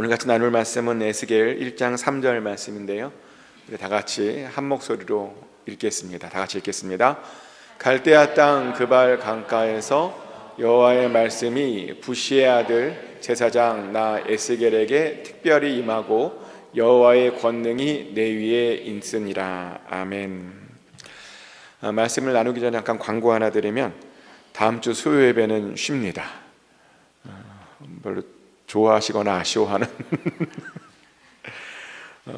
오늘 같이 나눌 말씀은 에스겔 1장 3절 말씀인데요, 우리 다 같이 한 목소리로 읽겠습니다. 다 같이 읽겠습니다. 갈대아 땅 그발 강가에서 여호와의 말씀이 부시의 아들 제사장 나 에스겔에게 특별히 임하고 여호와의 권능이 내 위에 있으니라. 아멘. 말씀을 나누기 전에 잠깐 광고 하나 드리면, 다음 주 수요 예배는 쉽니다. 별로 좋아하시거나 아쉬워하는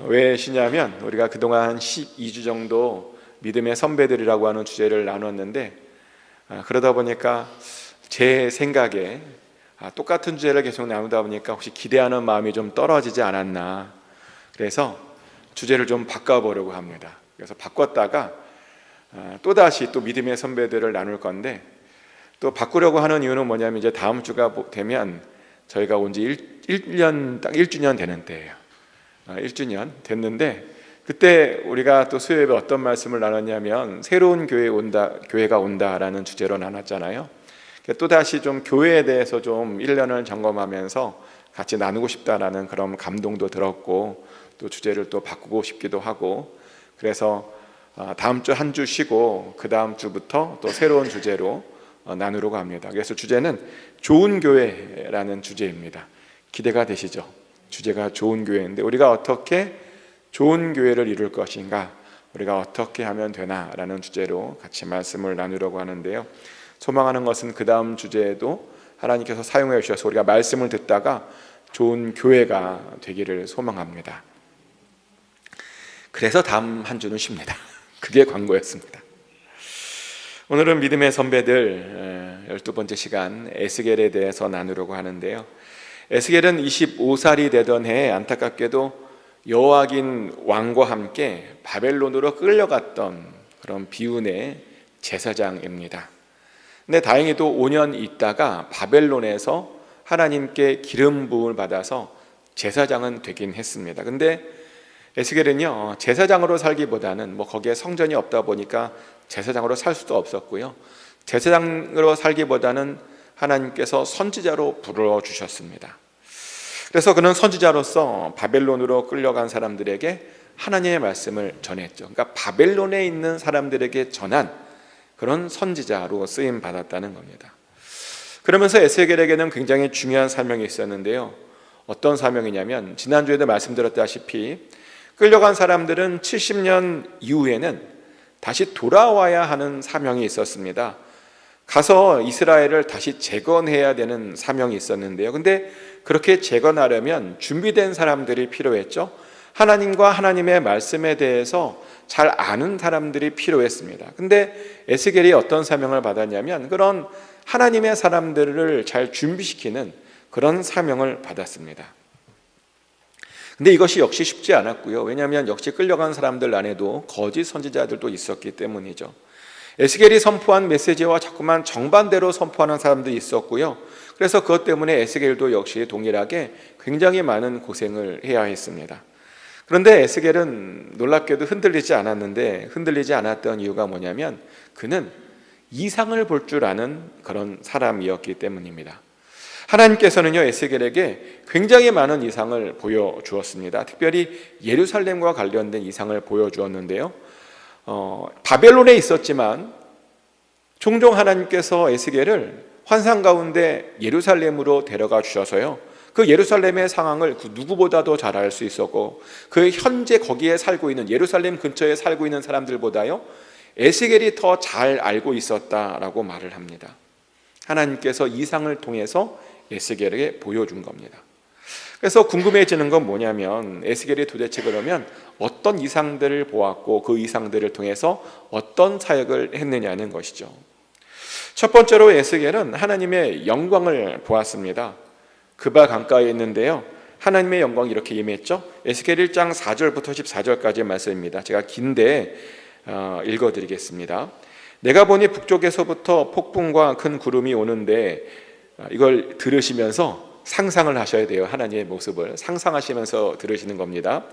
왜 쉬냐면, 우리가 그동안 12주 정도 믿음의 선배들이라고 하는 주제를 나눴는데, 그러다 보니까 제 생각에 똑같은 주제를 계속 나누다 보니까 혹시 기대하는 마음이 좀 떨어지지 않았나, 그래서 주제를 좀 바꿔보려고 합니다. 그래서 바꿨다가 또다시 또 믿음의 선배들을 나눌 건데, 또 바꾸려고 하는 이유는 뭐냐면, 이제 다음 주가 되면 저희가 온 지 1년, 딱 1주년 되는 때예요. 1주년 됐는데, 그때 우리가 또 수요예배 어떤 말씀을 나눴냐면, 새로운 교회가 온다라는 주제로 나눴잖아요. 또다시 좀 교회에 대해서 좀 1년을 점검하면서 같이 나누고 싶다라는 그런 감동도 들었고, 또 주제를 또 바꾸고 싶기도 하고, 그래서 다음 주 한 주 쉬고 그 다음 주부터 또 새로운 주제로 나누려고 합니다. 그래서 주제는 좋은 교회라는 주제입니다. 기대가 되시죠? 주제가 좋은 교회인데, 우리가 어떻게 좋은 교회를 이룰 것인가, 우리가 어떻게 하면 되나라는 주제로 같이 말씀을 나누려고 하는데요, 소망하는 것은 그 다음 주제에도 하나님께서 사용해 주셔서 우리가 말씀을 듣다가 좋은 교회가 되기를 소망합니다. 그래서 다음 한 주는 쉽니다. 그게 광고였습니다. 오늘은 믿음의 선배들 12번째 시간 에스겔에 대해서 나누려고 하는데요, 에스겔은 25살이 되던 해에 안타깝게도 여호와긴 왕과 함께 바벨론으로 끌려갔던 그런 비운의 제사장입니다. 근데 다행히도 5년 있다가 바벨론에서 하나님께 기름 부음을 받아서 제사장은 되긴 했습니다. 근데 에스겔은요, 제사장으로 살기보다는 거기에 성전이 없다 보니까 제사장으로 살 수도 없었고요, 제사장으로 살기보다는 하나님께서 선지자로 불러주셨습니다. 그래서 그는 선지자로서 바벨론으로 끌려간 사람들에게 하나님의 말씀을 전했죠. 그러니까 바벨론에 있는 사람들에게 전한 그런 선지자로 쓰임 받았다는 겁니다. 그러면서 에스겔에게는 굉장히 중요한 사명이 있었는데요, 어떤 사명이냐면, 지난주에도 말씀드렸다시피 끌려간 사람들은 70년 이후에는 다시 돌아와야 하는 사명이 있었습니다. 가서 이스라엘을 다시 재건해야 되는 사명이 있었는데요, 근데 그렇게 재건하려면 준비된 사람들이 필요했죠. 하나님과 하나님의 말씀에 대해서 잘 아는 사람들이 필요했습니다. 근데 에스겔이 어떤 사명을 받았냐면, 그런 하나님의 사람들을 잘 준비시키는 그런 사명을 받았습니다. 근데 이것이 역시 쉽지 않았고요, 왜냐하면 역시 끌려간 사람들 안에도 거짓 선지자들도 있었기 때문이죠. 에스겔이 선포한 메시지와 자꾸만 정반대로 선포하는 사람들이 있었고요, 그래서 그것 때문에 에스겔도 역시 동일하게 굉장히 많은 고생을 해야 했습니다. 그런데 에스겔은 놀랍게도 흔들리지 않았는데, 흔들리지 않았던 이유가 뭐냐면, 그는 이상을 볼 줄 아는 그런 사람이었기 때문입니다. 하나님께서는요, 에스겔에게 굉장히 많은 이상을 보여주었습니다. 특별히 예루살렘과 관련된 이상을 보여주었는데요, 바벨론에 있었지만 종종 하나님께서 에스겔을 환상 가운데 예루살렘으로 데려가 주셔서요, 그 예루살렘의 상황을 그 누구보다도 잘 알 수 있었고, 그 현재 거기에 살고 있는, 예루살렘 근처에 살고 있는 사람들보다요 에스겔이 더 잘 알고 있었다라고 말을 합니다. 하나님께서 이상을 통해서 에스겔에게 보여준 겁니다. 그래서 궁금해지는 건 뭐냐면, 에스겔이 도대체 그러면 어떤 이상들을 보았고 그 이상들을 통해서 어떤 사역을 했느냐는 것이죠. 첫 번째로 에스겔은 하나님의 영광을 보았습니다. 그바 강가에 있는데요, 하나님의 영광이 이렇게 임했죠. 에스겔 1장 4절부터 14절까지의 말씀입니다. 제가 긴데 읽어드리겠습니다. 내가 보니 북쪽에서부터 폭풍과 큰 구름이 오는데, 이걸 들으시면서 상상을 하셔야 돼요. 하나님의 모습을 상상하시면서 들으시는 겁니다.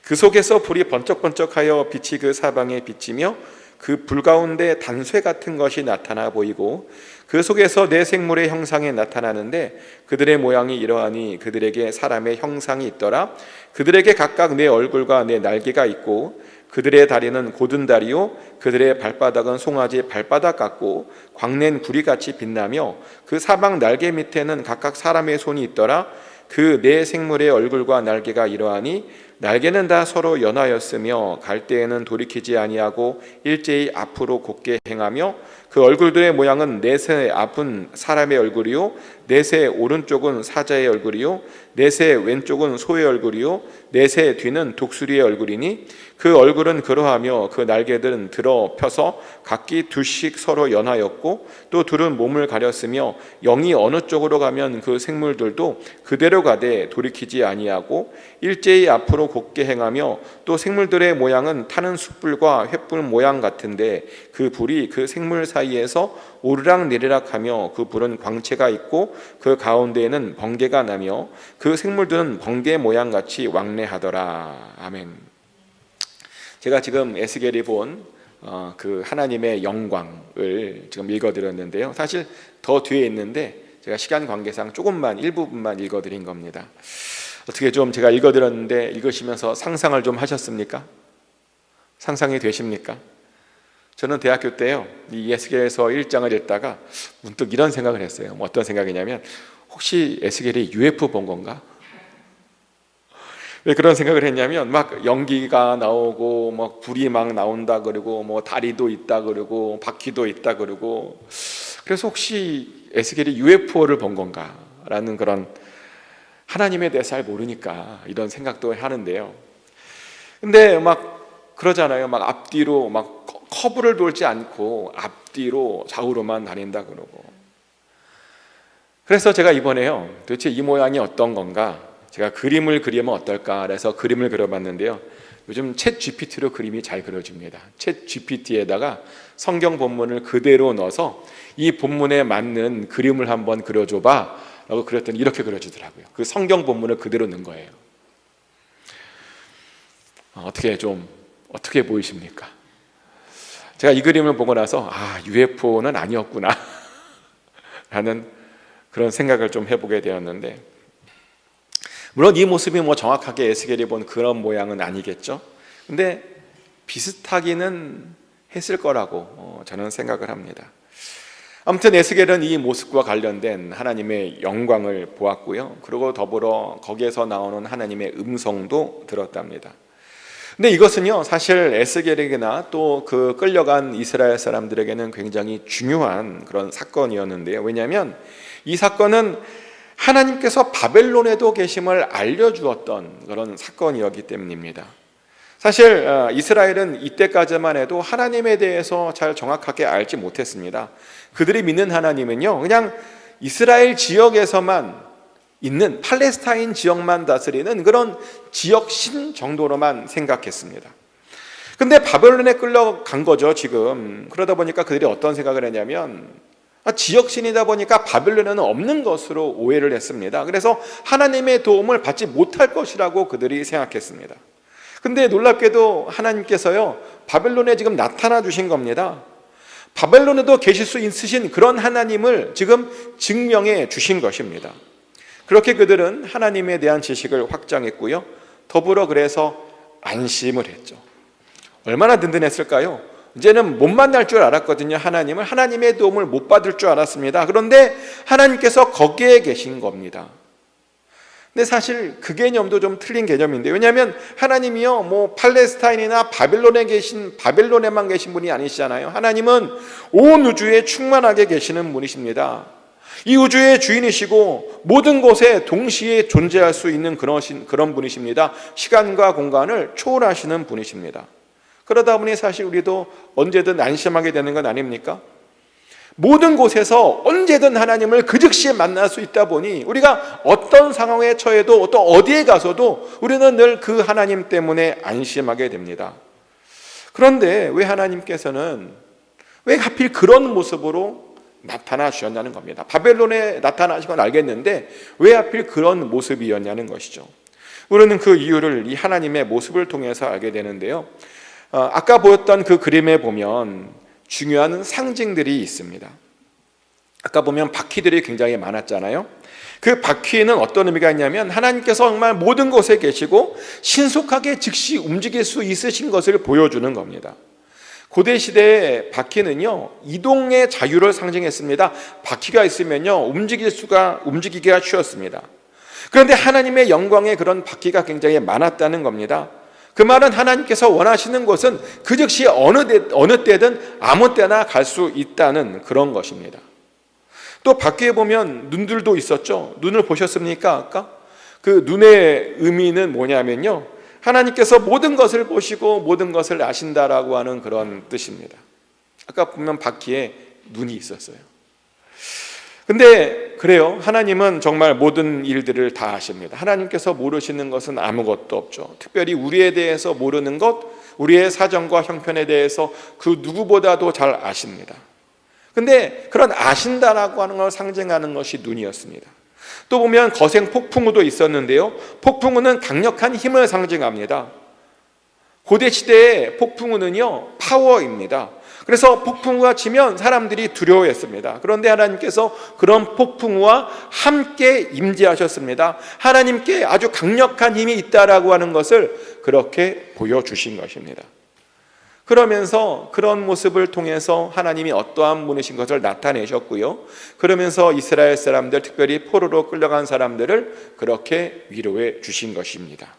그 속에서 불이 번쩍번쩍하여 빛이 그 사방에 비치며 그 불 가운데 단쇠 같은 것이 나타나 보이고 그 속에서 네 생물의 형상이 나타나는데 그들의 모양이 이러하니 그들에게 사람의 형상이 있더라. 그들에게 각각 네 얼굴과 네 날개가 있고 그들의 다리는 곧은 다리요 그들의 발바닥은 송아지 발바닥 같고 광낸 구리같이 빛나며 그 사방 날개 밑에는 각각 사람의 손이 있더라. 그 네 생물의 얼굴과 날개가 이러하니 날개는 다 서로 연하였으며 갈 때에는 돌이키지 아니하고 일제히 앞으로 곧게 행하며 그 얼굴들의 모양은 넷의 앞은 사람의 얼굴이요 넷의 오른쪽은 사자의 얼굴이요 넷의 왼쪽은 소의 얼굴이요 넷의 뒤는 독수리의 얼굴이니 그 얼굴은 그러하며 그 날개들은 들어 펴서 각기 둘씩 서로 연하였고 또 둘은 몸을 가렸으며 영이 어느 쪽으로 가면 그 생물들도 그대로 가되 돌이키지 아니하고 일제히 앞으로 곧게 행하며 또 생물들의 모양은 타는 숯불과 횃불 모양 같은데 그 불이 그 생물 사이에서 오르락 내리락 하며 그 불은 광채가 있고 그 가운데에는 번개가 나며 그 생물들은 번개 모양같이 왕래하더라. 아멘. 제가 지금 에스겔이 본 그 하나님의 영광을 지금 읽어드렸는데요. 사실 더 뒤에 있는데 제가 시간 관계상 조금만 일부분만 읽어드린 겁니다. 어떻게 좀 제가 읽어드렸는데 읽으시면서 상상을 좀 하셨습니까? 상상이 되십니까? 저는 대학교 때요 이 에스겔에서 1장을 읽다가 문득 이런 생각을 했어요. 어떤 생각이냐면 혹시 에스겔이 UFO 본 건가? 왜 그런 생각을 했냐면 막 연기가 나오고 막 불이 막 나온다 그러고 뭐 다리도 있다 그러고 바퀴도 있다 그러고 그래서 혹시 에스겔이 UFO를 본 건가? 라는 그런 하나님에 대해서 잘 모르니까 이런 생각도 하는데요. 근데 막 그러잖아요. 막 앞뒤로 막 커브를 돌지 않고 앞뒤로 좌우로만 다닌다 그러고. 그래서 제가 이번에요 도대체 이 모양이 어떤 건가 제가 그림을 그리면 어떨까 그래서 그림을 그려봤는데요. 요즘 챗 GPT로 그림이 잘 그려집니다. 챗 GPT에다가 성경 본문을 그대로 넣어서 이 본문에 맞는 그림을 한번 그려줘봐 라고 그랬더니 이렇게 그려주더라고요. 그 성경 본문을 그대로 넣은 거예요. 어떻게 보이십니까? 제가 이 그림을 보고 나서 UFO는 아니었구나 라는 그런 생각을 좀 해보게 되었는데, 물론 이 모습이 정확하게 에스겔이 본 그런 모양은 아니겠죠. 근데 비슷하기는 했을 거라고 저는 생각을 합니다. 아무튼 에스겔은 이 모습과 관련된 하나님의 영광을 보았고요. 그리고 더불어 거기에서 나오는 하나님의 음성도 들었답니다. 근데 이것은요 사실 에스겔에게나 또 그 끌려간 이스라엘 사람들에게는 굉장히 중요한 그런 사건이었는데요. 왜냐하면 이 사건은 하나님께서 바벨론에도 계심을 알려주었던 그런 사건이었기 때문입니다. 사실 이스라엘은 이때까지만 해도 하나님에 대해서 잘 정확하게 알지 못했습니다. 그들이 믿는 하나님은요 그냥 이스라엘 지역에서만 있는 팔레스타인 지역만 다스리는 그런 지역신 정도로만 생각했습니다. 근데 바벨론에 끌려간 거죠 지금. 그러다 보니까 그들이 어떤 생각을 했냐면 지역신이다 보니까 바벨론에는 없는 것으로 오해를 했습니다. 그래서 하나님의 도움을 받지 못할 것이라고 그들이 생각했습니다. 근데 놀랍게도 하나님께서요 바벨론에 지금 나타나 주신 겁니다. 바벨론에도 계실 수 있으신 그런 하나님을 지금 증명해 주신 것입니다. 그렇게 그들은 하나님에 대한 지식을 확장했고요, 더불어 그래서 안심을 했죠. 얼마나 든든했을까요? 이제는 못 만날 줄 알았거든요. 하나님의 도움을 못 받을 줄 알았습니다. 그런데 하나님께서 거기에 계신 겁니다. 근데 사실 그 개념도 좀 틀린 개념인데, 왜냐하면 하나님이요 팔레스타인이나 바벨론에만 계신 분이 아니시잖아요. 하나님은 온 우주에 충만하게 계시는 분이십니다. 이 우주의 주인이시고 모든 곳에 동시에 존재할 수 있는 그런 분이십니다. 시간과 공간을 초월하시는 분이십니다. 그러다 보니 사실 우리도 언제든 안심하게 되는 건 아닙니까? 모든 곳에서 언제든 하나님을 그 즉시 만날 수 있다 보니 우리가 어떤 상황에 처해도 또 어디에 가서도 우리는 늘 그 하나님 때문에 안심하게 됩니다. 그런데 왜 하나님께서는 왜 하필 그런 모습으로 나타나 주셨냐는 겁니다. 바벨론에 나타나신 건 알겠는데 왜 하필 그런 모습이었냐는 것이죠. 우리는 그 이유를 이 하나님의 모습을 통해서 알게 되는데요, 아까 보였던 그 그림에 보면 중요한 상징들이 있습니다. 아까 보면 바퀴들이 굉장히 많았잖아요. 그 바퀴에는 어떤 의미가 있냐면 하나님께서 정말 모든 곳에 계시고 신속하게 즉시 움직일 수 있으신 것을 보여주는 겁니다. 고대 시대의 바퀴는요, 이동의 자유를 상징했습니다. 바퀴가 있으면요, 움직이기가 쉬웠습니다. 그런데 하나님의 영광에 그런 바퀴가 굉장히 많았다는 겁니다. 그 말은 하나님께서 원하시는 곳은 그 즉시 어느 때든 아무 때나 갈 수 있다는 그런 것입니다. 또 바퀴에 보면 눈들도 있었죠. 눈을 보셨습니까? 아까 그 눈의 의미는 뭐냐면요, 하나님께서 모든 것을 보시고 모든 것을 아신다라고 하는 그런 뜻입니다. 아까 보면 바퀴에 눈이 있었어요. 근데 그래요, 하나님은 정말 모든 일들을 다 아십니다. 하나님께서 모르시는 것은 아무것도 없죠. 특별히 우리에 대해서 모르는 것, 우리의 사정과 형편에 대해서 그 누구보다도 잘 아십니다. 근데 그런 아신다라고 하는 걸 상징하는 것이 눈이었습니다. 또 보면 거센 폭풍우도 있었는데요, 폭풍우는 강력한 힘을 상징합니다. 고대 시대의 폭풍우는요, 파워입니다. 그래서 폭풍우가 치면 사람들이 두려워했습니다. 그런데 하나님께서 그런 폭풍우와 함께 임재하셨습니다. 하나님께 아주 강력한 힘이 있다라고 하는 것을 그렇게 보여주신 것입니다. 그러면서 그런 모습을 통해서 하나님이 어떠한 분이신 것을 나타내셨고요, 그러면서 이스라엘 사람들, 특별히 포로로 끌려간 사람들을 그렇게 위로해 주신 것입니다.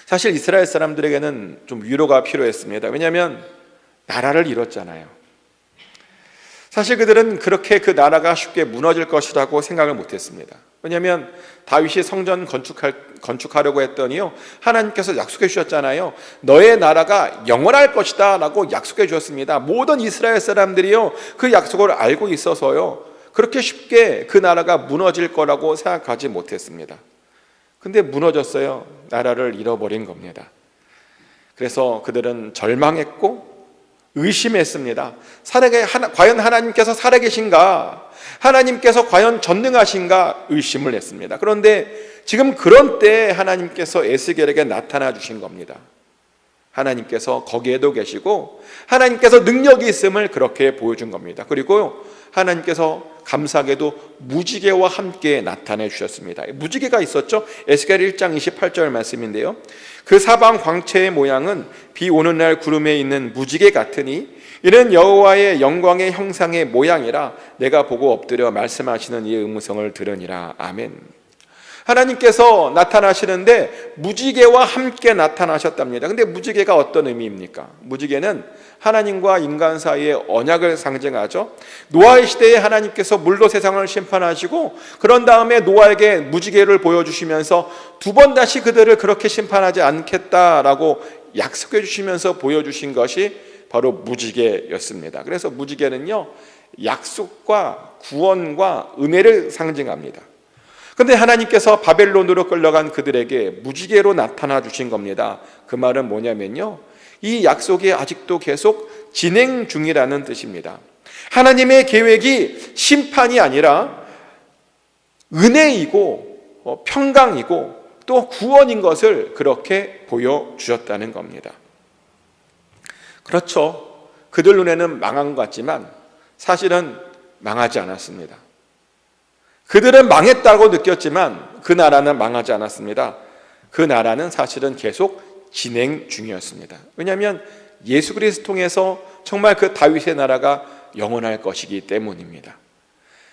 사실 이스라엘 사람들에게는 좀 위로가 필요했습니다. 왜냐하면 나라를 잃었잖아요. 사실 그들은 그렇게 그 나라가 쉽게 무너질 것이라고 생각을 못했습니다. 왜냐하면 다윗이 성전 건축하려고 했더니요, 하나님께서 약속해 주셨잖아요. 너의 나라가 영원할 것이다 라고 약속해 주셨습니다. 모든 이스라엘 사람들이요, 그 약속을 알고 있어서요, 그렇게 쉽게 그 나라가 무너질 거라고 생각하지 못했습니다. 근데 무너졌어요. 나라를 잃어버린 겁니다. 그래서 그들은 절망했고 의심했습니다. 과연 하나님께서 살아계신가? 하나님께서 과연 전능하신가? 의심을 했습니다. 그런데 지금 그런 때에 하나님께서 에스겔에게 나타나 주신 겁니다. 하나님께서 거기에도 계시고 하나님께서 능력이 있음을 그렇게 보여준 겁니다. 그리고 하나님께서 감사하게도 무지개와 함께 나타내 주셨습니다. 무지개가 있었죠. 에스겔 1장 28절 말씀인데요, 그 사방 광채의 모양은 비 오는 날 구름에 있는 무지개 같으니 이는 여호와의 영광의 형상의 모양이라 내가 보고 엎드려 말씀하시는 이의 음성을 들으니라. 아멘. 하나님께서 나타나시는데 무지개와 함께 나타나셨답니다. 근데 무지개가 어떤 의미입니까? 무지개는 하나님과 인간 사이의 언약을 상징하죠. 노아의 시대에 하나님께서 물로 세상을 심판하시고 그런 다음에 노아에게 무지개를 보여주시면서 두 번 다시 그들을 그렇게 심판하지 않겠다라고 약속해 주시면서 보여주신 것이 바로 무지개였습니다. 그래서 무지개는요, 약속과 구원과 은혜를 상징합니다. 근데 하나님께서 바벨론으로 끌려간 그들에게 무지개로 나타나 주신 겁니다. 그 말은 뭐냐면요, 이 약속이 아직도 계속 진행 중이라는 뜻입니다. 하나님의 계획이 심판이 아니라 은혜이고 평강이고 또 구원인 것을 그렇게 보여주셨다는 겁니다. 그렇죠. 그들 눈에는 망한 것 같지만 사실은 망하지 않았습니다. 그들은 망했다고 느꼈지만 그 나라는 망하지 않았습니다. 그 나라는 사실은 계속 진행 중이었습니다. 왜냐하면 예수 그리스도 통해서 정말 그 다윗의 나라가 영원할 것이기 때문입니다.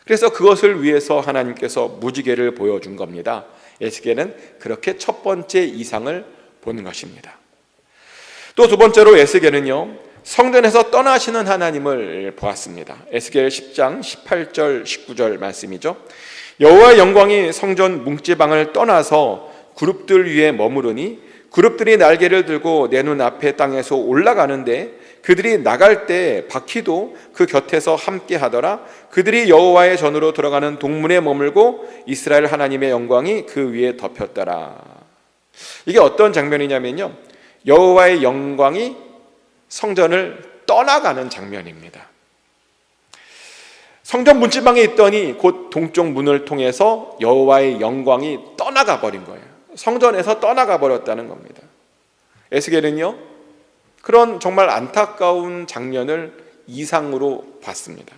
그래서 그것을 위해서 하나님께서 무지개를 보여준 겁니다. 에스겔은 그렇게 첫 번째 이상을 보는 것입니다. 또 두 번째로 에스겔은요, 성전에서 떠나시는 하나님을 보았습니다. 에스겔 10장 18절 19절 말씀이죠. 여호와의 영광이 성전 뭉지방을 떠나서 그룹들 위에 머무르니 그룹들이 날개를 들고 내 눈앞에 땅에서 올라가는데 그들이 나갈 때 바퀴도 그 곁에서 함께 하더라. 그들이 여호와의 전으로 들어가는 동문에 머물고 이스라엘 하나님의 영광이 그 위에 덮였더라. 이게 어떤 장면이냐면요, 여호와의 영광이 성전을 떠나가는 장면입니다. 성전 문지방에 있더니 곧 동쪽 문을 통해서 여호와의 영광이 떠나가 버린 거예요. 성전에서 떠나가 버렸다는 겁니다. 에스겔은요, 그런 정말 안타까운 장면을 이상으로 봤습니다.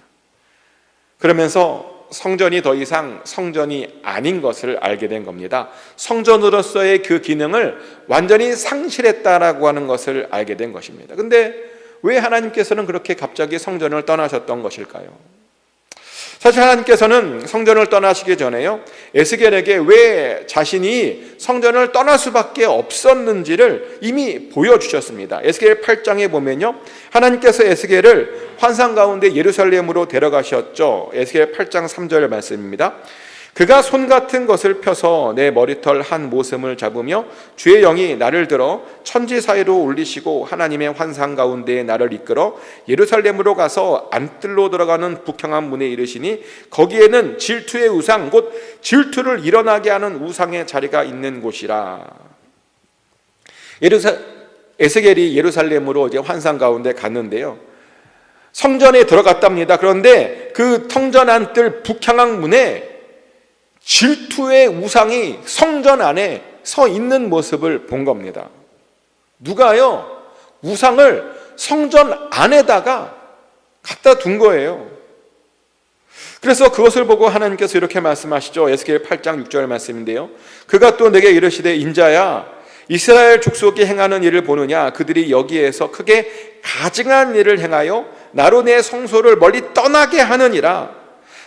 그러면서 성전이 더 이상 성전이 아닌 것을 알게 된 겁니다. 성전으로서의 그 기능을 완전히 상실했다라고 하는 것을 알게 된 것입니다. 근데 왜 하나님께서는 그렇게 갑자기 성전을 떠나셨던 것일까요? 사실 하나님께서는 성전을 떠나시기 전에요, 에스겔에게 왜 자신이 성전을 떠날 수밖에 없었는지를 이미 보여주셨습니다. 에스겔 8장에 보면요, 하나님께서 에스겔을 환상 가운데 예루살렘으로 데려가셨죠. 에스겔 8장 3절 말씀입니다. 그가 손 같은 것을 펴서 내 머리털 한 모섬을 잡으며 주의 영이 나를 들어 천지 사이로 올리시고 하나님의 환상 가운데 나를 이끌어 예루살렘으로 가서 안뜰로 들어가는 북향한 문에 이르시니 거기에는 질투의 우상 곧 질투를 일어나게 하는 우상의 자리가 있는 곳이라. 에스겔이 예루살렘으로 이제 환상 가운데 갔는데요, 성전에 들어갔답니다. 그런데 그 성전 안뜰 북향한 문에 질투의 우상이 성전 안에 서 있는 모습을 본 겁니다. 누가요? 우상을 성전 안에다가 갖다 둔 거예요. 그래서 그것을 보고 하나님께서 이렇게 말씀하시죠. 에스겔 8장 6절 말씀인데요, 그가 또 내게 이르시되 인자야, 이스라엘 족속이 행하는 일을 보느냐? 그들이 여기에서 크게 가증한 일을 행하여 나로 내 성소를 멀리 떠나게 하느니라.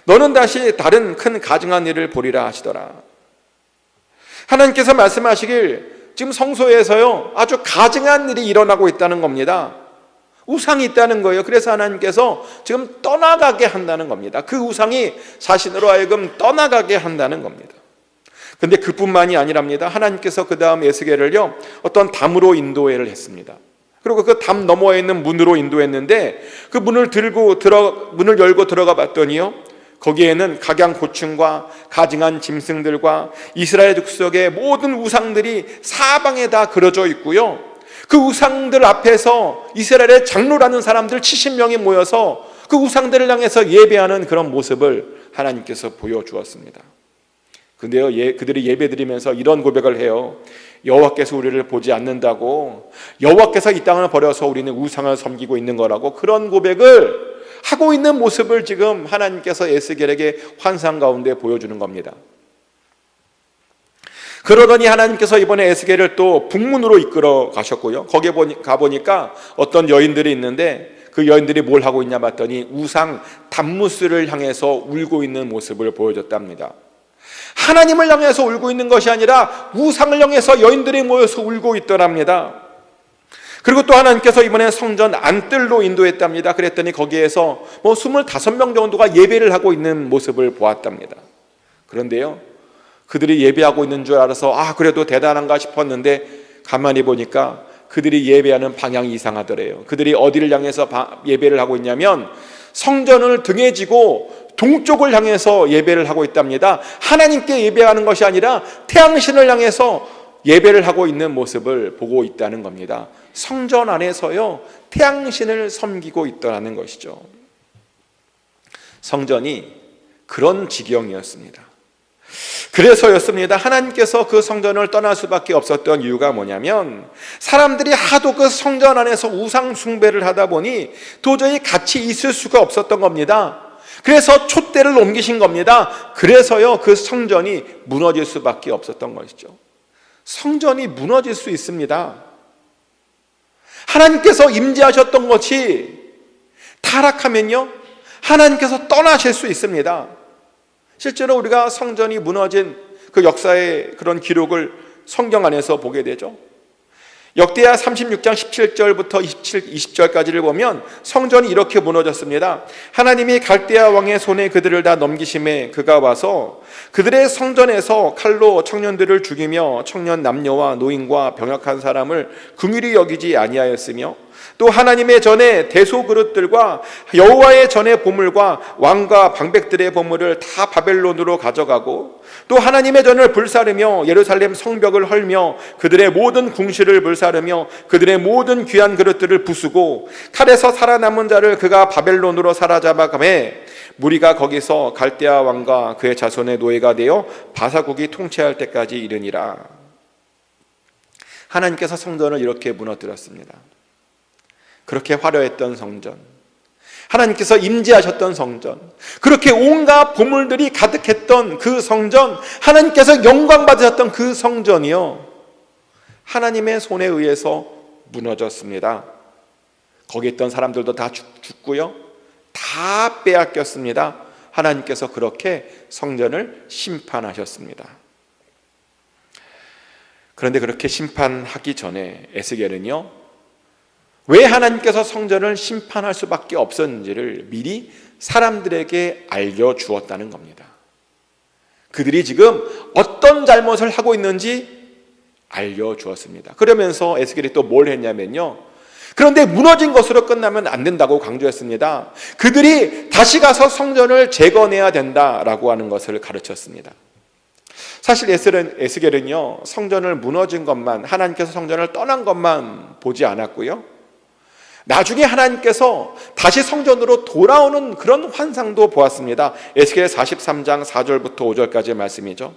너는 다시 다른 큰 가증한 일을 보리라 하시더라. 하나님께서 말씀하시길 지금 성소에서요, 아주 가증한 일이 일어나고 있다는 겁니다. 우상이 있다는 거예요. 그래서 하나님께서 지금 떠나가게 한다는 겁니다. 그 우상이 자신으로 하여금 떠나가게 한다는 겁니다. 근데 그뿐만이 아니랍니다. 하나님께서 그 다음 에스겔을요, 어떤 담으로 인도를 했습니다. 그리고 그 담 너머에 있는 문으로 인도했는데, 그 문을 열고 들어가 봤더니요, 거기에는 각양고충과 가증한 짐승들과 이스라엘 족속의 모든 우상들이 사방에 다 그려져 있고요, 그 우상들 앞에서 이스라엘의 장로라는 사람들 70명이 모여서 그 우상들을 향해서 예배하는 그런 모습을 하나님께서 보여주었습니다. 근데요, 그들이 예배드리면서 이런 고백을 해요. 여호와께서 우리를 보지 않는다고, 여호와께서 이 땅을 버려서 우리는 우상을 섬기고 있는 거라고, 그런 고백을 하고 있는 모습을 지금 하나님께서 에스겔에게 환상 가운데 보여주는 겁니다. 그러더니 하나님께서 이번에 에스겔을 또 북문으로 이끌어 가셨고요, 거기에 가보니까 어떤 여인들이 있는데, 그 여인들이 뭘 하고 있냐 봤더니 우상 담무스를 향해서 울고 있는 모습을 보여줬답니다. 하나님을 향해서 울고 있는 것이 아니라 우상을 향해서 여인들이 모여서 울고 있더랍니다. 그리고 또 하나님께서 이번에 성전 안뜰로 인도했답니다. 그랬더니 거기에서 25명 정도가 예배를 하고 있는 모습을 보았답니다. 그런데요, 그들이 예배하고 있는 줄 알아서 그래도 대단한가 싶었는데 가만히 보니까 그들이 예배하는 방향이 이상하더래요. 그들이 어디를 향해서 예배를 하고 있냐면 성전을 등에 지고 동쪽을 향해서 예배를 하고 있답니다. 하나님께 예배하는 것이 아니라 태양신을 향해서 예배를 하고 있는 모습을 보고 있다는 겁니다. 성전 안에서요, 태양신을 섬기고 있다는 것이죠. 성전이 그런 지경이었습니다. 그래서였습니다. 하나님께서 그 성전을 떠날 수밖에 없었던 이유가 뭐냐면, 사람들이 하도 그 성전 안에서 우상 숭배를 하다 보니 도저히 같이 있을 수가 없었던 겁니다. 그래서 촛대를 옮기신 겁니다. 그래서요, 그 성전이 무너질 수밖에 없었던 것이죠. 성전이 무너질 수 있습니다. 하나님께서 임재하셨던 것이 타락하면요, 하나님께서 떠나실 수 있습니다. 실제로 우리가 성전이 무너진 그 역사의 그런 기록을 성경 안에서 보게 되죠. 역대하 36장 17절부터 20절까지를 보면 성전이 이렇게 무너졌습니다. 하나님이 갈대아 왕의 손에 그들을 다 넘기심에 그가 와서 그들의 성전에서 칼로 청년들을 죽이며 청년 남녀와 노인과 병약한 사람을 긍휼히 여기지 아니하였으며, 또 하나님의 전에 대소 그릇들과 여호와의 전의 보물과 왕과 방백들의 보물을 다 바벨론으로 가져가고, 또 하나님의 전을 불사르며 예루살렘 성벽을 헐며 그들의 모든 궁실을 불사르며 그들의 모든 귀한 그릇들을 부수고, 칼에서 살아남은 자를 그가 바벨론으로 사로잡아가매 무리가 거기서 갈대아 왕과 그의 자손의 노예가 되어 바사국이 통치할 때까지 이르니라. 하나님께서 성전을 이렇게 무너뜨렸습니다. 그렇게 화려했던 성전, 하나님께서 임재하셨던 성전, 그렇게 온갖 보물들이 가득했던 그 성전, 하나님께서 영광 받으셨던 그 성전이요, 하나님의 손에 의해서 무너졌습니다. 거기 있던 사람들도 다 죽고요, 다 빼앗겼습니다. 하나님께서 그렇게 성전을 심판하셨습니다. 그런데 그렇게 심판하기 전에 에스겔은요, 왜 하나님께서 성전을 심판할 수밖에 없었는지를 미리 사람들에게 알려주었다는 겁니다. 그들이 지금 어떤 잘못을 하고 있는지 알려주었습니다. 그러면서 에스겔이 또 뭘 했냐면요, 그런데 무너진 것으로 끝나면 안 된다고 강조했습니다. 그들이 다시 가서 성전을 재건해야 된다라고 하는 것을 가르쳤습니다. 사실 에스겔은요, 성전을 무너진 것만, 하나님께서 성전을 떠난 것만 보지 않았고요, 나중에 하나님께서 다시 성전으로 돌아오는 그런 환상도 보았습니다. 에스겔 43장 4절부터 5절까지의 말씀이죠.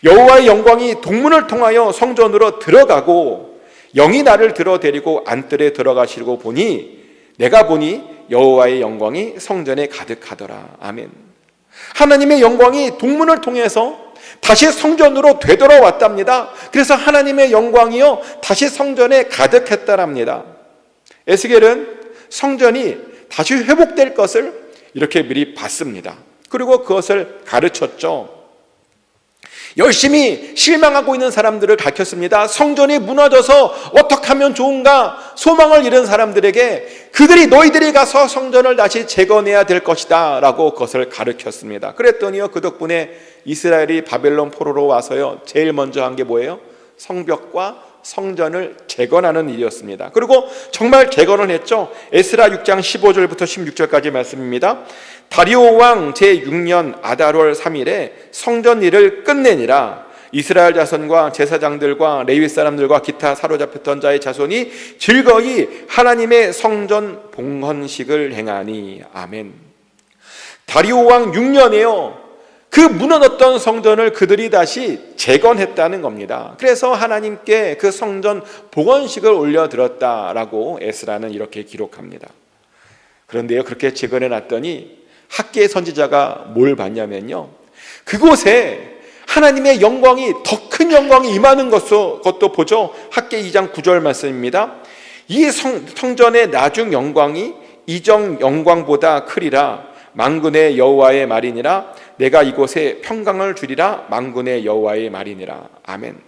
여호와의 영광이 동문을 통하여 성전으로 들어가고 영이 나를 들어 데리고 안뜰에 들어가시고 보니, 내가 보니 여호와의 영광이 성전에 가득하더라. 아멘. 하나님의 영광이 동문을 통해서 다시 성전으로 되돌아왔답니다. 그래서 하나님의 영광이요, 다시 성전에 가득했다랍니다. 에스겔은 성전이 다시 회복될 것을 이렇게 미리 봤습니다. 그리고 그것을 가르쳤죠. 열심히 실망하고 있는 사람들을 가르쳤습니다. 성전이 무너져서 어떻게 하면 좋은가 소망을 잃은 사람들에게 그들이 너희들이 가서 성전을 다시 재건해야 될 것이다 라고 그것을 가르쳤습니다. 그랬더니요, 그 덕분에 이스라엘이 바벨론 포로로 와서요, 제일 먼저 한 게 뭐예요? 성벽과 성전을 재건하는 일이었습니다. 그리고 정말 재건을 했죠. 에스라 6장 15절부터 16절까지 말씀입니다. 다리오 왕 제6년 아달월 3일에 성전 일을 끝내니라. 이스라엘 자손과 제사장들과 레위 사람들과 기타 사로잡혔던 자의 자손이 즐거이 하나님의 성전 봉헌식을 행하니. 아멘. 다리오 왕 6년에요, 그 무너졌던 성전을 그들이 다시 재건했다는 겁니다. 그래서 하나님께 그 성전 복원식을 올려드렸다라고 에스라는 이렇게 기록합니다. 그런데요, 그렇게 재건해 놨더니 학개의 선지자가 뭘 봤냐면요, 그곳에 하나님의 영광이, 더 큰 영광이 임하는 것도 보죠. 학개 2장 9절 말씀입니다. 이 성전의 나중 영광이 이전 영광보다 크리라. 만군의 여호와의 말이니라. 내가 이곳에 평강을 주리라. 만군의 여호와의 말이니라. 아멘.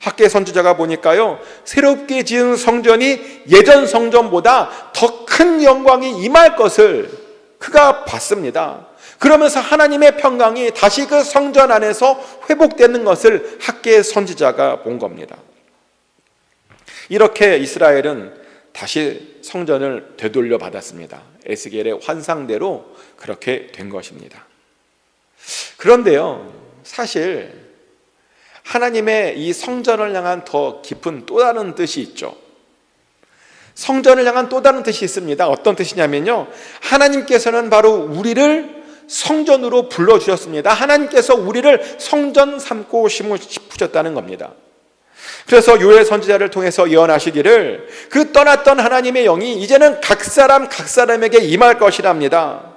학개 선지자가 보니까요, 새롭게 지은 성전이 예전 성전보다 더 큰 영광이 임할 것을 그가 봤습니다. 그러면서 하나님의 평강이 다시 그 성전 안에서 회복되는 것을 학개 선지자가 본 겁니다. 이렇게 이스라엘은 다시 성전을 되돌려 받았습니다. 에스겔의 환상대로 그렇게 된 것입니다. 그런데요, 사실 하나님의 이 성전을 향한 더 깊은 또 다른 뜻이 있죠. 성전을 향한 또 다른 뜻이 있습니다. 어떤 뜻이냐면요, 하나님께서는 바로 우리를 성전으로 불러주셨습니다. 하나님께서 우리를 성전 삼고 싶으셨다는 겁니다. 그래서 요엘 선지자를 통해서 예언하시기를, 그 떠났던 하나님의 영이 이제는 각 사람에게 임할 것이랍니다.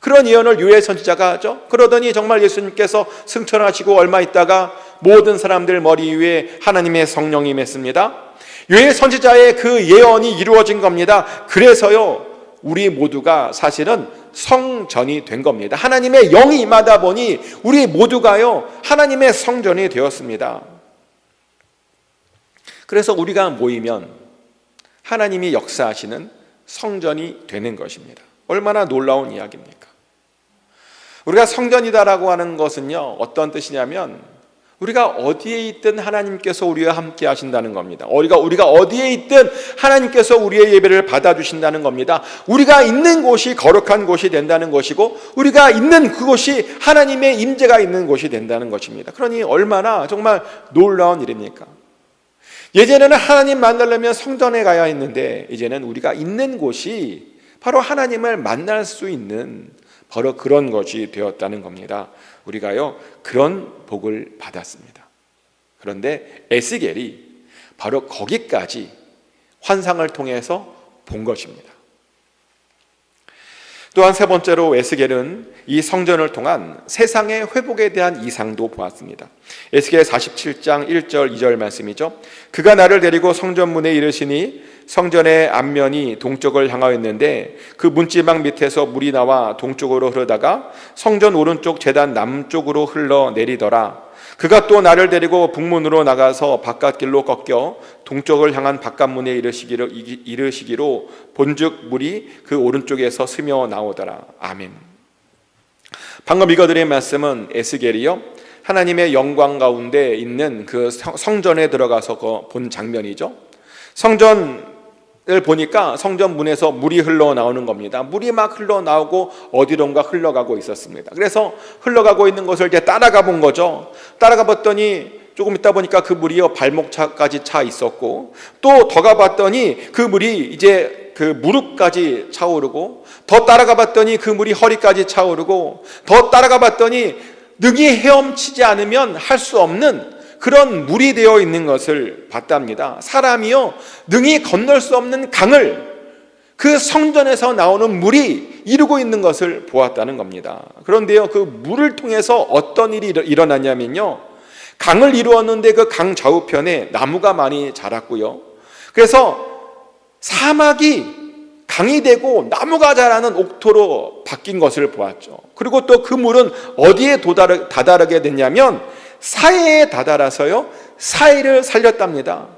그런 예언을 요엘 선지자가 하죠. 그러더니 정말 예수님께서 승천하시고 얼마 있다가 모든 사람들 머리 위에 하나님의 성령이 임했습니다. 요엘 선지자의 그 예언이 이루어진 겁니다. 그래서요, 우리 모두가 사실은 성전이 된 겁니다. 하나님의 영이 임하다 보니 우리 모두가요, 하나님의 성전이 되었습니다. 그래서 우리가 모이면 하나님이 역사하시는 성전이 되는 것입니다. 얼마나 놀라운 이야기입니까? 우리가 성전이다라고 하는 것은요, 어떤 뜻이냐면 우리가 어디에 있든 하나님께서 우리와 함께 하신다는 겁니다. 우리가 어디에 있든 하나님께서 우리의 예배를 받아주신다는 겁니다. 우리가 있는 곳이 거룩한 곳이 된다는 것이고, 우리가 있는 그곳이 하나님의 임재가 있는 곳이 된다는 것입니다. 그러니 얼마나 정말 놀라운 일입니까? 예전에는 하나님 만나려면 성전에 가야 했는데, 이제는 우리가 있는 곳이 바로 하나님을 만날 수 있는 바로 그런 것이 되었다는 겁니다. 우리가요, 그런 복을 받았습니다. 그런데 에스겔이 바로 거기까지 환상을 통해서 본 것입니다. 또한 세 번째로 에스겔은 이 성전을 통한 세상의 회복에 대한 이상도 보았습니다. 에스겔 47장 1절 2절 말씀이죠. 그가 나를 데리고 성전문에 이르시니 성전의 앞면이 동쪽을 향하였는데 그 문지방 밑에서 물이 나와 동쪽으로 흐르다가 성전 오른쪽 제단 남쪽으로 흘러내리더라. 그가 또 나를 데리고 북문으로 나가서 바깥길로 꺾여 동쪽을 향한 바깥문에 이르시기로 본즉 물이 그 오른쪽에서 스며 나오더라. 아멘. 방금 읽어드린 말씀은 에스겔이요 하나님의 영광 가운데 있는 그 성전에 들어가서 본 장면이죠. 성전을 보니까 성전 문에서 물이 흘러나오는 겁니다. 물이 막 흘러나오고 어디론가 흘러가고 있었습니다. 그래서 흘러가고 있는 것을 이제 따라가 본 거죠. 따라가 봤더니 조금 있다 보니까 그 물이 발목까지 차 있었고, 또 더 가봤더니 그 물이 이제 그 무릎까지 차오르고, 더 따라가 봤더니 그 물이 허리까지 차오르고, 더 따라가 봤더니 능히 헤엄치지 않으면 할 수 없는 그런 물이 되어 있는 것을 봤답니다. 사람이요 능히 건널 수 없는 강을 그 성전에서 나오는 물이 이루고 있는 것을 보았다는 겁니다. 그런데요 그 물을 통해서 어떤 일이 일어났냐면요, 강을 이루었는데 그 강 좌우편에 나무가 많이 자랐고요, 그래서 사막이 강이 되고 나무가 자라는 옥토로 바뀐 것을 보았죠. 그리고 또 그 물은 어디에 다다르게 됐냐면 사해에 다다라서요 사해를 살렸답니다.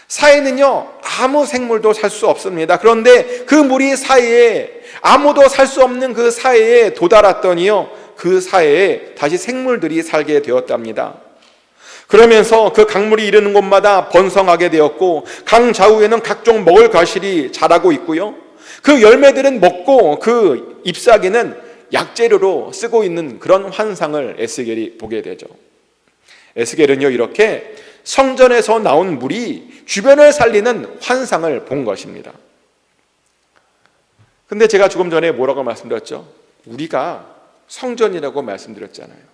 사해는요 아무 생물도 살 수 없습니다. 그런데 그 물이 사해에, 아무도 살 수 없는 그 사해에 도달했더니요 그 사해에 다시 생물들이 살게 되었답니다. 그러면서 그 강물이 이르는 곳마다 번성하게 되었고, 강 좌우에는 각종 먹을 과실이 자라고 있고요, 그 열매들은 먹고 그 잎사귀는 약재료로 쓰고 있는 그런 환상을 에스겔이 보게 되죠. 에스겔은요 이렇게 성전에서 나온 물이 주변을 살리는 환상을 본 것입니다. 근데 제가 조금 전에 뭐라고 말씀드렸죠? 우리가 성전이라고 말씀드렸잖아요.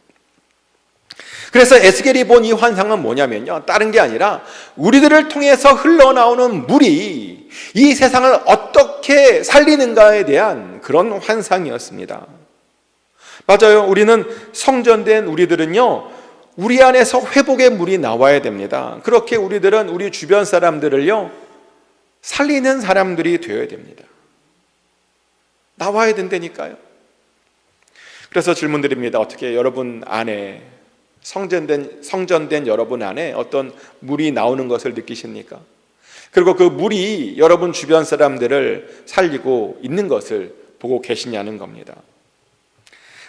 그래서 에스겔이 본 이 환상은 뭐냐면요, 다른 게 아니라 우리들을 통해서 흘러나오는 물이 이 세상을 어떻게 살리는가에 대한 그런 환상이었습니다. 맞아요. 우리는 성전된 우리들은요 우리 안에서 회복의 물이 나와야 됩니다. 그렇게 우리들은 우리 주변 사람들을요 살리는 사람들이 되어야 됩니다. 나와야 된다니까요. 그래서 질문 드립니다. 어떻게 여러분 안에 성전된 여러분 안에 어떤 물이 나오는 것을 느끼십니까? 그리고 그 물이 여러분 주변 사람들을 살리고 있는 것을 보고 계시냐는 겁니다.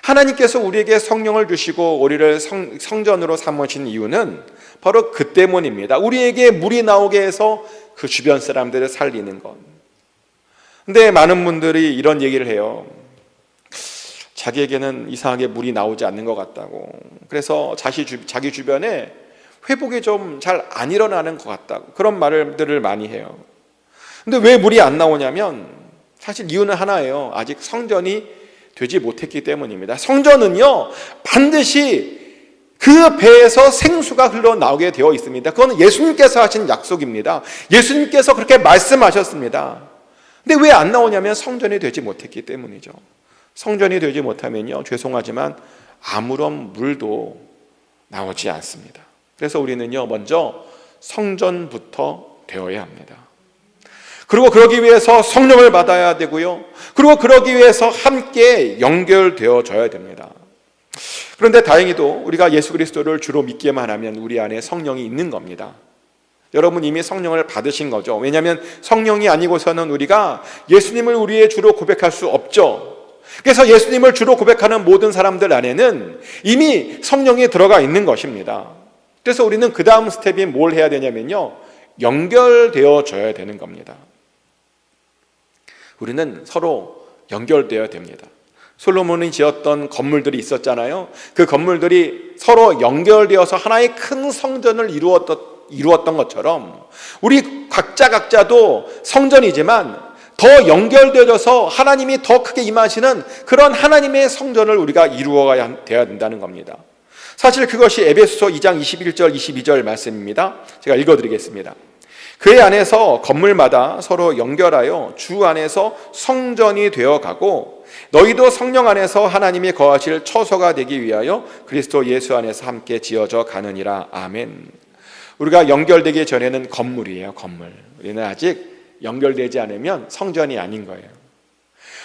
하나님께서 우리에게 성령을 주시고 우리를 성전으로 삼으신 이유는 바로 그 때문입니다. 우리에게 물이 나오게 해서 그 주변 사람들을 살리는 것. 근데 많은 분들이 이런 얘기를 해요. 자기에게는 이상하게 물이 나오지 않는 것 같다고. 그래서 자기 주변에 회복이 좀 잘 안 일어나는 것 같다고, 그런 말들을 많이 해요. 근데 왜 물이 안 나오냐면 사실 이유는 하나예요. 아직 성전이 되지 못했기 때문입니다. 성전은요 반드시 그 배에서 생수가 흘러나오게 되어 있습니다. 그건 예수님께서 하신 약속입니다. 예수님께서 그렇게 말씀하셨습니다. 근데 왜 안 나오냐면 성전이 되지 못했기 때문이죠. 성전이 되지 못하면요 죄송하지만 아무런 물도 나오지 않습니다. 그래서 우리는요 먼저 성전부터 되어야 합니다. 그리고 그러기 위해서 성령을 받아야 되고요, 그리고 그러기 위해서 함께 연결되어져야 됩니다. 그런데 다행히도 우리가 예수 그리스도를 주로 믿기만 하면 우리 안에 성령이 있는 겁니다. 여러분 이미 성령을 받으신 거죠. 왜냐하면 성령이 아니고서는 우리가 예수님을 우리의 주로 고백할 수 없죠. 그래서 예수님을 주로 고백하는 모든 사람들 안에는 이미 성령이 들어가 있는 것입니다. 그래서 우리는 그 다음 스텝이 뭘 해야 되냐면요 연결되어져야 되는 겁니다. 우리는 서로 연결되어야 됩니다. 솔로몬이 지었던 건물들이 있었잖아요. 그 건물들이 서로 연결되어서 하나의 큰 성전을 이루었던 것처럼 우리 각자도 성전이지만 더 연결되어져서 하나님이 더 크게 임하시는 그런 하나님의 성전을 우리가 이루어야 된다는 겁니다. 사실 그것이 에베소서 2장 21절 22절 말씀입니다. 제가 읽어드리겠습니다. 그의 안에서 건물마다 서로 연결하여 주 안에서 성전이 되어가고 너희도 성령 안에서 하나님이 거하실 처소가 되기 위하여 그리스도 예수 안에서 함께 지어져 가느니라. 아멘. 우리가 연결되기 전에는 건물이에요. 건물. 우리는 아직 연결되지 않으면 성전이 아닌 거예요.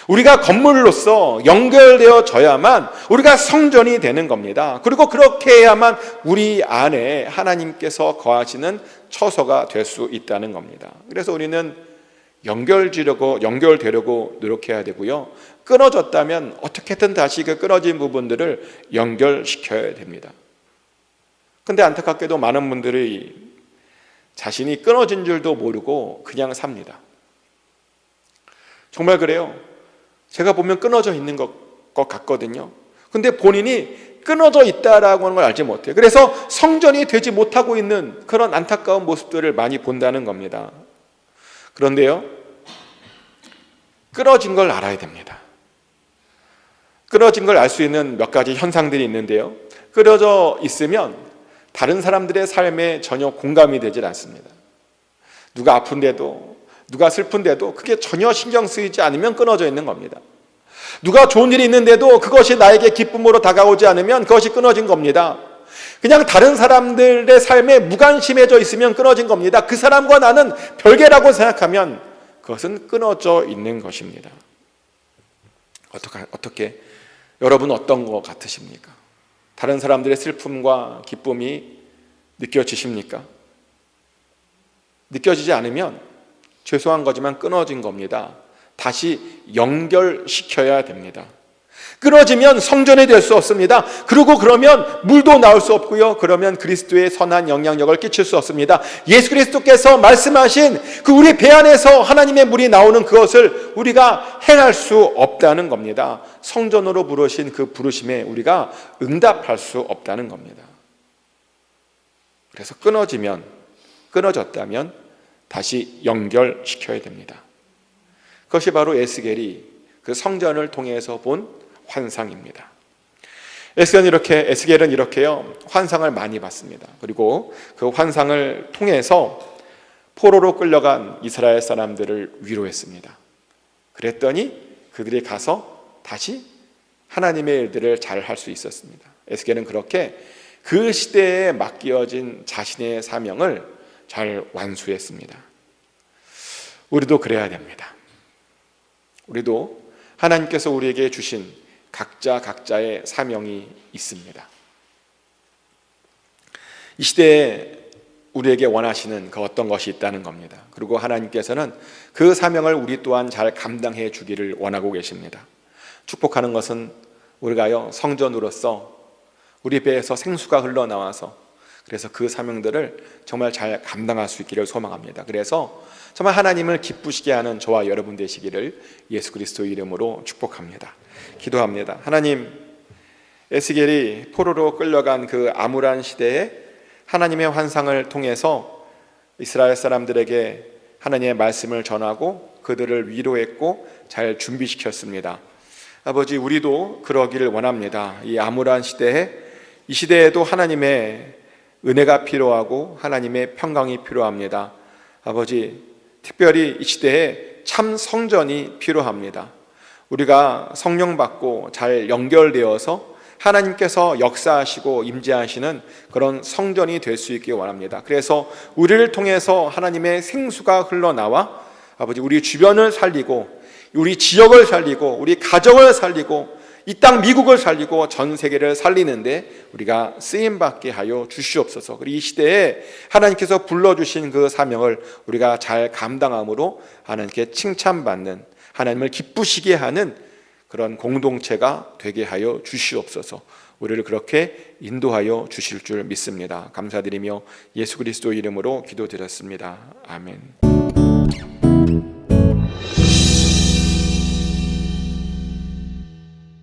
우리가 건물로서 연결되어져야만 우리가 성전이 되는 겁니다. 그리고 그렇게 해야만 우리 안에 하나님께서 거하시는 처소가 될 수 있다는 겁니다. 그래서 우리는 연결되려고 노력해야 되고요. 끊어졌다면 어떻게든 다시 그 끊어진 부분들을 연결시켜야 됩니다. 근데 안타깝게도 많은 분들이 자신이 끊어진 줄도 모르고 그냥 삽니다. 정말 그래요. 제가 보면 끊어져 있는 것 같거든요. 근데 본인이 끊어져 있다라고 하는 걸 알지 못해요. 그래서 성전이 되지 못하고 있는 그런 안타까운 모습들을 많이 본다는 겁니다. 그런데요, 끊어진 걸 알아야 됩니다. 끊어진 걸 알 수 있는 몇 가지 현상들이 있는데요, 끊어져 있으면 다른 사람들의 삶에 전혀 공감이 되질 않습니다. 누가 아픈데도, 누가 슬픈데도 그게 전혀 신경 쓰이지 않으면 끊어져 있는 겁니다. 누가 좋은 일이 있는데도 그것이 나에게 기쁨으로 다가오지 않으면 그것이 끊어진 겁니다. 그냥 다른 사람들의 삶에 무관심해져 있으면 끊어진 겁니다. 그 사람과 나는 별개라고 생각하면 그것은 끊어져 있는 것입니다. 어떻게 여러분 어떤 것 같으십니까? 다른 사람들의 슬픔과 기쁨이 느껴지십니까? 느껴지지 않으면 죄송한 거지만 끊어진 겁니다. 다시 연결시켜야 됩니다. 끊어지면 성전이 될 수 없습니다. 그리고 그러면 물도 나올 수 없고요. 그러면 그리스도의 선한 영향력을 끼칠 수 없습니다. 예수 그리스도께서 말씀하신 그 우리 배 안에서 하나님의 물이 나오는 그것을 우리가 행할 수 없다는 겁니다. 성전으로 부르신 그 부르심에 우리가 응답할 수 없다는 겁니다. 그래서 끊어졌다면 다시 연결시켜야 됩니다. 그것이 바로 에스겔이 그 성전을 통해서 본 환상입니다. 에스겔은 이렇게요, 환상을 많이 봤습니다. 그리고 그 환상을 통해서 포로로 끌려간 이스라엘 사람들을 위로했습니다. 그랬더니 그들이 가서 다시 하나님의 일들을 잘 할 수 있었습니다. 에스겔은 그렇게 그 시대에 맡겨진 자신의 사명을 잘 완수했습니다. 우리도 그래야 됩니다. 우리도 하나님께서 우리에게 주신 각자의 사명이 있습니다. 이 시대에 우리에게 원하시는 그 어떤 것이 있다는 겁니다. 그리고 하나님께서는 그 사명을 우리 또한 잘 감당해 주기를 원하고 계십니다. 축복하는 것은 우리가요, 성전으로서 우리 배에서 생수가 흘러나와서 그래서 그 사명들을 정말 잘 감당할 수 있기를 소망합니다. 그래서 정말 하나님을 기쁘시게 하는 저와 여러분 되시기를 예수 그리스도 이름으로 축복합니다. 기도합니다. 하나님, 에스겔이 포로로 끌려간 그 암울한 시대에 하나님의 환상을 통해서 이스라엘 사람들에게 하나님의 말씀을 전하고 그들을 위로했고 잘 준비시켰습니다. 아버지, 우리도 그러기를 원합니다. 이 암울한 시대에, 이 시대에도 하나님의 은혜가 필요하고 하나님의 평강이 필요합니다. 아버지, 특별히 이 시대에 참 성전이 필요합니다. 우리가 성령 받고 잘 연결되어서 하나님께서 역사하시고 임재하시는 그런 성전이 될 수 있기 원합니다. 그래서 우리를 통해서 하나님의 생수가 흘러나와 아버지, 우리 주변을 살리고 우리 지역을 살리고 우리 가정을 살리고 이 땅 미국을 살리고 전 세계를 살리는데 우리가 쓰임받게 하여 주시옵소서. 그리고 이 시대에 하나님께서 불러주신 그 사명을 우리가 잘 감당함으로 하나님께 칭찬받는, 하나님을 기쁘시게 하는 그런 공동체가 되게 하여 주시옵소서. 우리를 그렇게 인도하여 주실 줄 믿습니다. 감사드리며 예수 그리스도 이름으로 기도드렸습니다. 아멘.